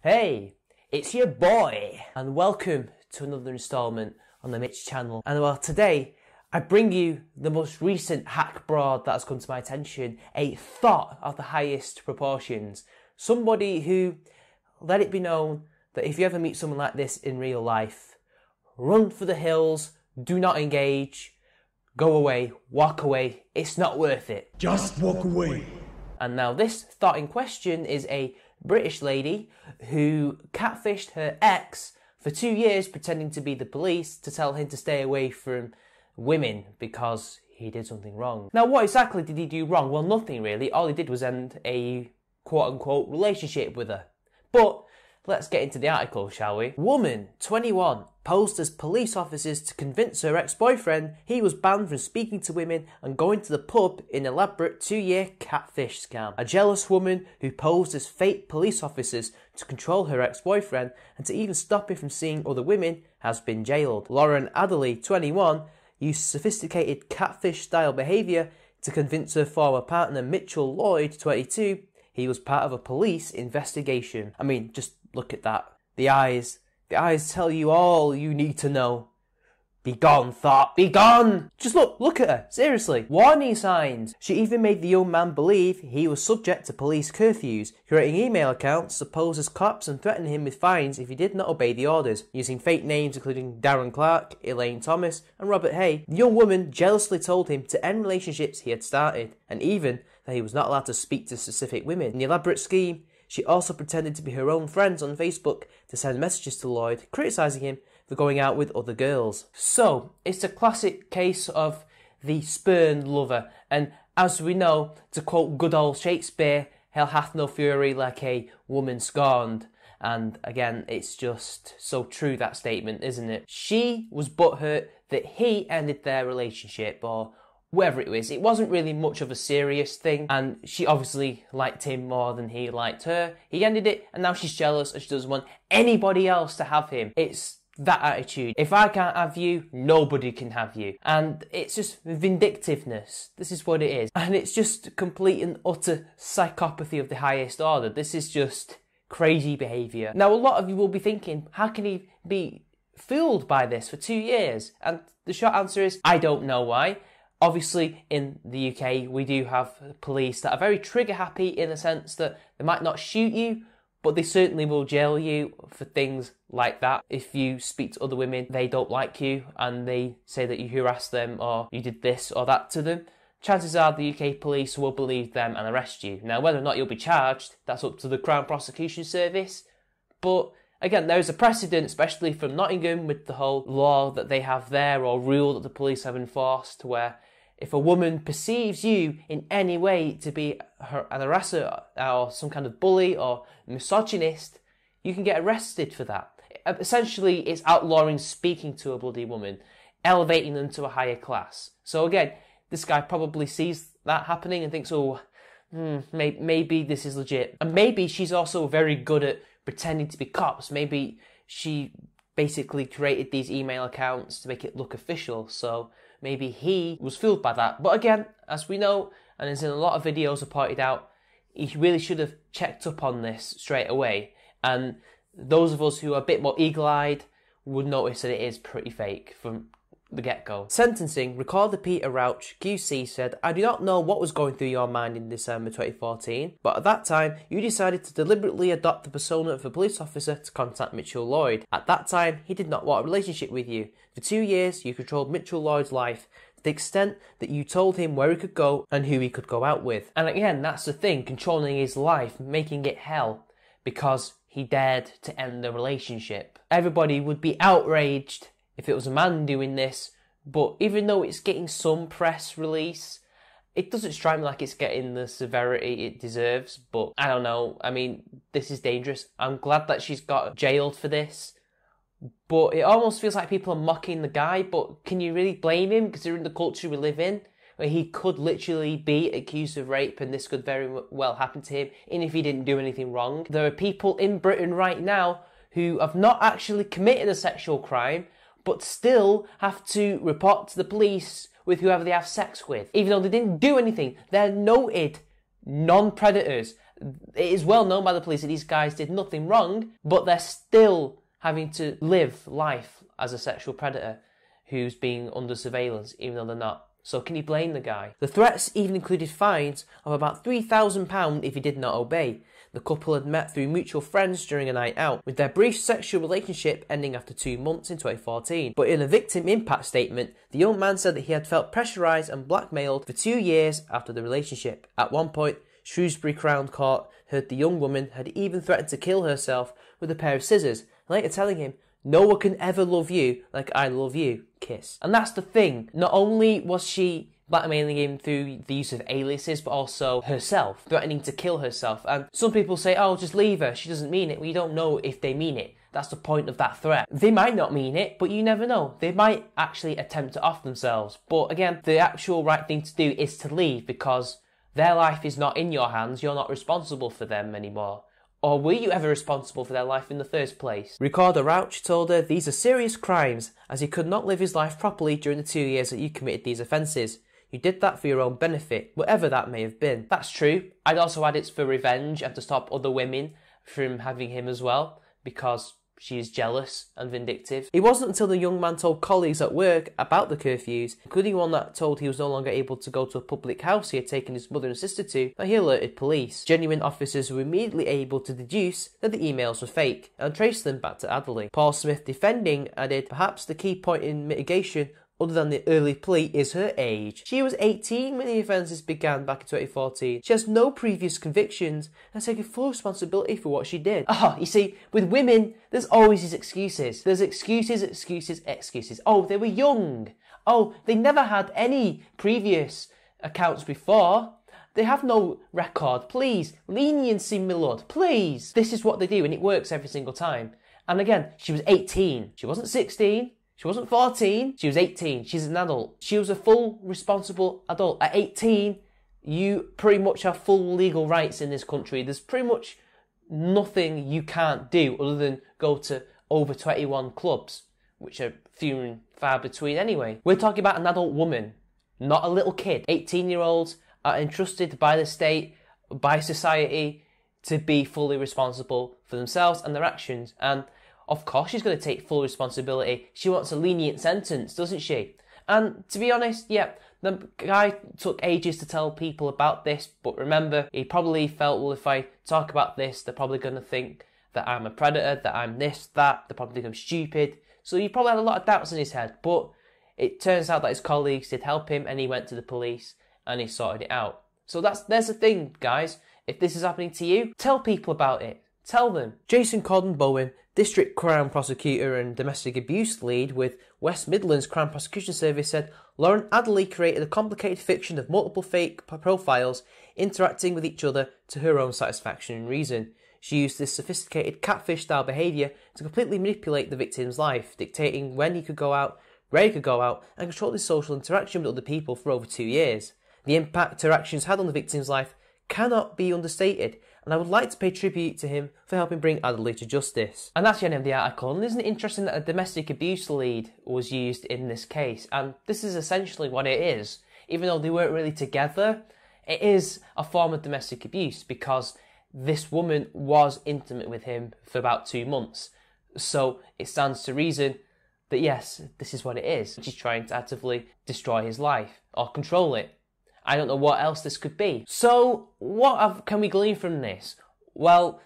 Hey, it's your boy, and welcome to another installment on the MITCH channel. And well, today I bring you the most recent hack broad that has come to my attention, a THOT of the highest proportions. Somebody who, let it be known that if you ever meet someone like this in real life, run for the hills, do not engage, go away, walk away, it's not worth it. Just walk away. And now this THOT in question is a British lady who catfished her ex for 2 years pretending to be the police to tell him to stay away from women because he did something wrong. Now what exactly did he do wrong? Well, nothing really. All he did was end a quote-unquote relationship with her. But let's get into the article, shall we? Woman, 21, posed as police officers to convince her ex-boyfriend he was banned from speaking to women and going to the pub in elaborate 2-year catfish scam. A jealous woman who posed as fake police officers to control her ex-boyfriend and to even stop him from seeing other women has been jailed. Lauren Adderly, 21, used sophisticated catfish-style behaviour to convince her former partner Mitchell Lloyd, 22, he was part of a police investigation. I mean, just look at that. The eyes tell you all you need to know. Be gone, THOT, be gone! Just look at her, seriously. Warning signs. She even made the young man believe he was subject to police curfews, creating email accounts to pose as cops and threatening him with fines if he did not obey the orders, using fake names including Darren Clark, Elaine Thomas and Robert Hay. The young woman jealously told him to end relationships he had started, and even that he was not allowed to speak to specific women. In the elaborate scheme, she also pretended to be her own friends on Facebook to send messages to Lloyd, criticising him for going out with other girls. So, it's a classic case of the spurned lover, and as we know, to quote good old Shakespeare, hell hath no fury like a woman scorned. And again, it's just so true, that statement, isn't it? She was butthurt that he ended their relationship, or whatever it was. It wasn't really much of a serious thing, and she obviously liked him more than he liked her. He ended it, and now she's jealous and she doesn't want anybody else to have him. It's that attitude. If I can't have you, nobody can have you. And it's just vindictiveness. This is what it is. And it's just complete and utter psychopathy of the highest order. This is just crazy behaviour. Now, a lot of you will be thinking, how can he be fooled by this for 2 years? And the short answer is, I don't know why. Obviously, in the UK, we do have police that are very trigger-happy in the sense that they might not shoot you, but they certainly will jail you for things like that. If you speak to other women, they don't like you, and they say that you harassed them or you did this or that to them, chances are the UK police will believe them and arrest you. Now, whether or not you'll be charged, that's up to the Crown Prosecution Service, but again, there is a precedent, especially from Nottingham, with the whole law that they have there, or rule that the police have enforced, where if a woman perceives you in any way to be an harasser or some kind of bully or misogynist, you can get arrested for that. Essentially, it's outlawing speaking to a bloody woman, elevating them to a higher class. So again, this guy probably sees that happening and thinks, oh, maybe this is legit. And maybe she's also very good at pretending to be cops. Maybe she basically created these email accounts to make it look official, so maybe he was fooled by that. But again, as we know, and as in a lot of videos are pointed out, he really should have checked up on this straight away. And those of us who are a bit more eagle-eyed would notice that it is pretty fake from the get-go. Sentencing, recorder Peter Rauch, QC, said, I do not know what was going through your mind in December 2014, but at that time, you decided to deliberately adopt the persona of a police officer to contact Mitchell Lloyd. At that time, he did not want a relationship with you. For 2 years, you controlled Mitchell Lloyd's life to the extent that you told him where he could go and who he could go out with. And again, that's the thing, controlling his life, making it hell, because he dared to end the relationship. Everybody would be outraged if it was a man doing this, but even though it's getting some press release, it doesn't strike me like it's getting the severity it deserves. But I don't know, I mean, this is dangerous. I'm glad that she's got jailed for this, but it almost feels like people are mocking the guy. But can you really blame him, considering the culture we live in, where he could literally be accused of rape and this could very well happen to him, even if he didn't do anything wrong? There are people in Britain right now who have not actually committed a sexual crime, but still have to report to the police with whoever they have sex with. Even though they didn't do anything, they're noted non-predators. It is well known by the police that these guys did nothing wrong, but they're still having to live life as a sexual predator who's being under surveillance, even though they're not. So can you blame the guy? The threats even included fines of about £3,000 if he did not obey. The couple had met through mutual friends during a night out, with their brief sexual relationship ending after 2 months in 2014. But in a victim impact statement, the young man said that he had felt pressurised and blackmailed for 2 years after the relationship. At one point, Shrewsbury Crown Court heard the young woman had even threatened to kill herself with a pair of scissors, later telling him, "No one can ever love you like I love you, kiss." And that's the thing. Not only was she blackmailing him through the use of aliases, but also herself, threatening to kill herself. And some people say, oh, just leave her, she doesn't mean it. Well, you don't know if they mean it. That's the point of that threat. They might not mean it, but you never know. They might actually attempt to off themselves. But again, the actual right thing to do is to leave, because their life is not in your hands. You're not responsible for them anymore. Or were you ever responsible for their life in the first place? Recorder Rauch told her these are serious crimes, as he could not live his life properly during the 2 years that you committed these offences. You did that for your own benefit, whatever that may have been. That's true. I'd also add it's for revenge and to stop other women from having him as well, because she is jealous and vindictive. It wasn't until the young man told colleagues at work about the curfews, including one that told he was no longer able to go to a public house he had taken his mother and sister to, that he alerted police. Genuine officers were immediately able to deduce that the emails were fake and trace them back to Adderly. Paul Smith, defending, added, perhaps the key point in mitigation other than the early plea is her age. She was 18 when the offences began back in 2014. She has no previous convictions and has taken full responsibility for what she did. You see, with women, there's always these excuses. There's excuses, excuses, excuses. Oh, they were young. Oh, they never had any previous accounts before. They have no record. Please, leniency, my lord, please. This is what they do, and it works every single time. And again, she was 18. She wasn't 16. She wasn't 14, she was 18. She's an adult. She was a full, responsible adult. At 18, you pretty much have full legal rights in this country. There's pretty much nothing you can't do other than go to over 21 clubs, which are few and far between anyway. We're talking about an adult woman, not a little kid. 18-year-olds are entrusted by the state, by society, to be fully responsible for themselves and their actions. And of course she's going to take full responsibility. She wants a lenient sentence, doesn't she? And to be honest, yeah, the guy took ages to tell people about this, but remember, he probably felt, well, if I talk about this, they're probably going to think that I'm a predator, that I'm this, that, they're probably think I'm stupid. So he probably had a lot of doubts in his head, but it turns out that his colleagues did help him, and he went to the police and he sorted it out. So there's the thing, guys. If this is happening to you, tell people about it. Tell them. Jason Corden Bowen, District Crown Prosecutor and Domestic Abuse Lead with West Midlands Crown Prosecution Service, said Lauren Adderly created a complicated fiction of multiple fake profiles interacting with each other to her own satisfaction and reason. She used this sophisticated catfish-style behaviour to completely manipulate the victim's life, dictating when he could go out, where he could go out, and control his social interaction with other people for over 2 years. The impact her actions had on the victim's life cannot be understated, and I would like to pay tribute to him for helping bring Adderly to justice. And that's the end of the article, and isn't it interesting that a domestic abuse lead was used in this case? And this is essentially what it is. Even though they weren't really together, it is a form of domestic abuse because this woman was intimate with him for about 2 months. So it stands to reason that yes, this is what it is. She's trying to actively destroy his life or control it. I don't know what else this could be. So what can we glean from this? Well,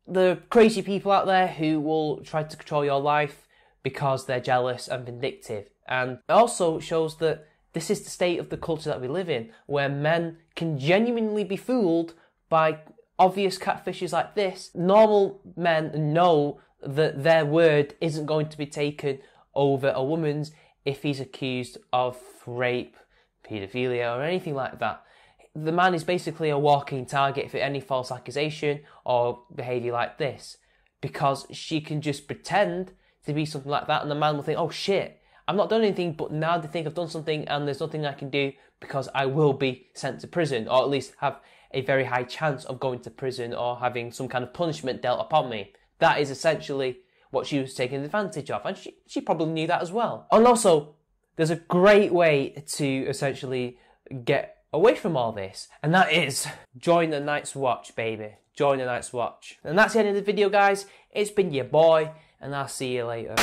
the crazy people out there who will try to control your life because they're jealous and vindictive. And it also shows that this is the state of the culture that we live in, where men can genuinely be fooled by obvious catfishes like this. Normal men know that their word isn't going to be taken over a woman's if he's accused of rape, paedophilia or anything like that. The man is basically a walking target for any false accusation or behaviour like this, because she can just pretend to be something like that and the man will think, oh shit, I've not done anything, but now they think I've done something and there's nothing I can do because I will be sent to prison, or at least have a very high chance of going to prison or having some kind of punishment dealt upon me. That is essentially what she was taking advantage of, and she probably knew that as well. And also, there's a great way to essentially get away from all this. And that is, join the Night's Watch, baby. Join the Night's Watch. And that's the end of the video, guys. It's been your boy, and I'll see you later.